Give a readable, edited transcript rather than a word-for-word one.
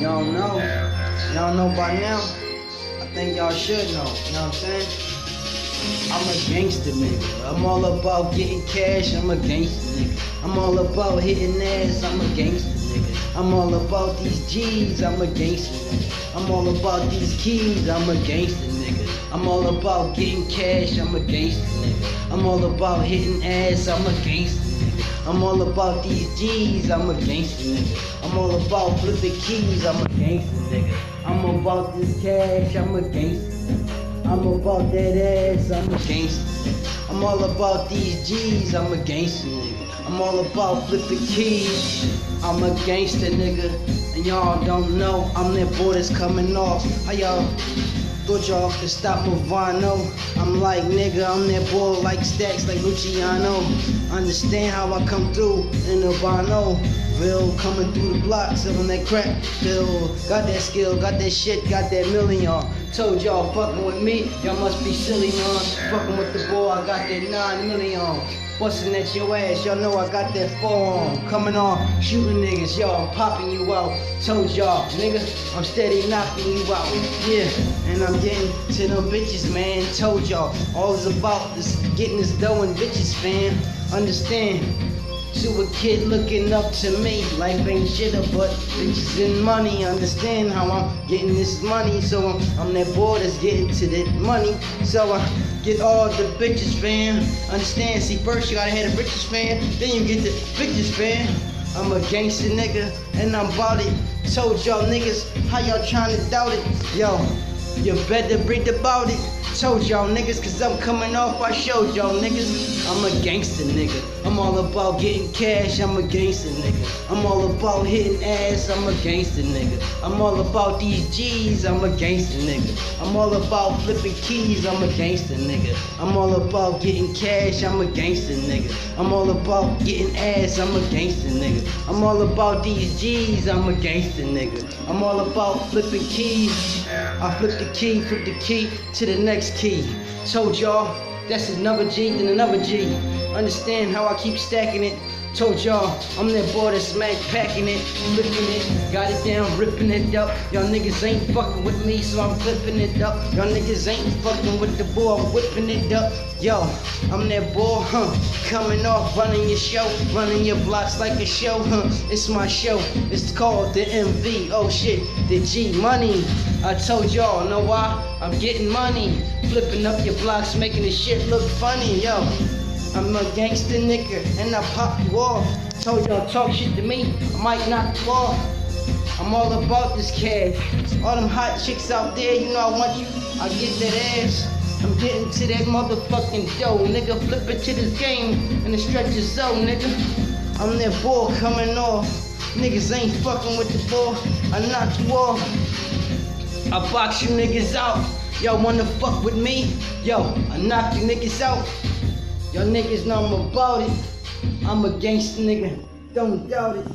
Y'all know. Y'all know by now. I think y'all should know. You know what I'm saying? I'm a gangster nigga. I'm all about getting cash. I'm a gangster nigga. I'm all about hitting ass. I'm a gangster nigga. I'm all about these G's. I'm a gangster nigga. I'm all about these keys. I'm a gangster nigga. I'm all about getting cash. I'm a gangster nigga. I'm all about hitting ass. I'm a gangster nigga. I'm all about these G's. I'm a gangster nigga. I'm all about flipping keys. I'm a gangster nigga. I'm about this cash. I'm a gangster nigga. I'm about that ass, I'm a gangster. I'm all about these G's, I'm a gangster nigga. I'm all about flipping keys, I'm a gangster nigga. And y'all don't know, I'm that boy that's coming off. How y'all thought y'all could stop Movano? I'm like nigga, I'm that boy like Stacks, like Luciano. Understand how I come through in Urbano. Bill coming through the block, selling that crack. Still got that skill, got that shit, got that million. Told y'all fucking with me, y'all must be silly, man. Fucking with the boy, I got that 9 million. Busting at your ass, y'all know I got that 4 on. Coming on, shooting niggas, y'all, I'm popping you out. Told y'all, nigga, I'm steady knocking you out. Yeah, and I'm getting to them bitches, man. Told y'all, all it's about is getting this dough and bitches, fam. Understand? To a kid looking up to me, life ain't shit but bitches and money. Understand how I'm getting this money, so I'm that boy that's getting to that money. So I get all the bitches, fam. Understand? See, first you gotta have the bitches, fam. Then you get the bitches, fam. I'm a gangster nigga, and I'm bout it. Told y'all niggas, how y'all trying to doubt it? Yo, you better read about it. Told y'all niggas, cause I'm coming off, I showed y'all niggas. I'm a gangster nigga. I'm all about getting cash, I'm a gangster nigga. I'm all about hitting ass, I'm a gangster nigga. I'm all about these G's, I'm a gangster nigga. I'm all about flipping keys, I'm a gangster nigga. I'm all about getting cash, I'm a gangster nigga. I'm all about getting ass, I'm a gangster nigga. I'm all about these G's, I'm a gangster nigga. I'm all about flipping keys. I flip the key to the next key. Told y'all, that's another G, then another G. Understand how I keep stacking it. Told y'all, I'm that boy that's smack packing it, flipping it, got it down, ripping it up. Y'all niggas ain't fucking with me, so I'm flipping it up. Y'all niggas ain't fucking with the boy, I'm whipping it up. Yo, I'm that boy, coming off, running your show, running your blocks like a show, It's my show, it's called the MV, oh shit, the G Money. I told y'all, know why? I'm getting money, flipping up your blocks, making this shit look funny, yo. I'm a gangster nigga, and I pop you off. Told y'all talk shit to me, I might knock you off. I'm all about this cash. All them hot chicks out there, you know I want you, I get that ass. I'm getting to that motherfucking dough, nigga. Flip it to this game, and the stretch is so, nigga. I'm that boy coming off. Niggas ain't fucking with the ball, I knock you off. I box you niggas out. Y'all wanna fuck with me? Yo, I knock you niggas out. Y'all niggas know I'm about it. I'm a gangster nigga, don't doubt it.